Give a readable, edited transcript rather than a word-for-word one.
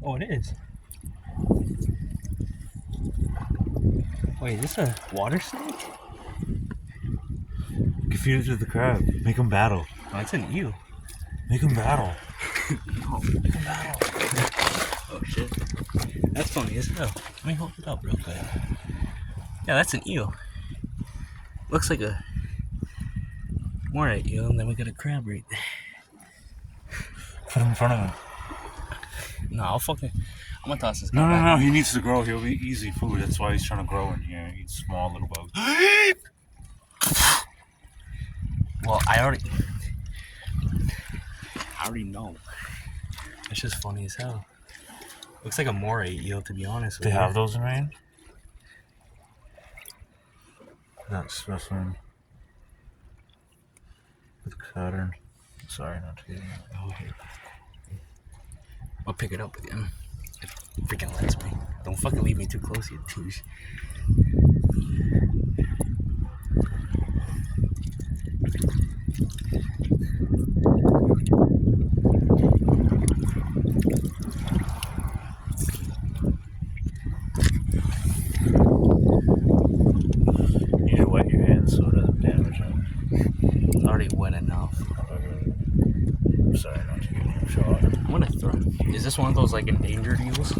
Oh, it is. Wait, is this a water snake? Confuse it with the crab. Make them battle. Oh, it's an eel. Make them battle. Oh, Make them battle. oh shit. That's funny as hell. Let me hold it up real quick. Yeah, that's an eel. Looks like a moray eel, and then we got a crab right there. Put him in front of him. No, I'm gonna toss this guy No, back. no, no. He needs to grow. He'll be easy food. That's why he's trying to grow in here. He eats small little bugs. Well, I already know. It's just funny as hell. Looks like a moray eel, to be honest with They you. have those in Maine? That specimen. With Saturn. Sorry, not to get it. Oh, I'll pick it up again. It freaking lets me. Don't fucking leave me too close, you douche. You need to wet your hands so it doesn't damage them. It's already wet enough. I'm sorry, not to get you shot. I'm gonna throw. Is this one of those like endangered eels?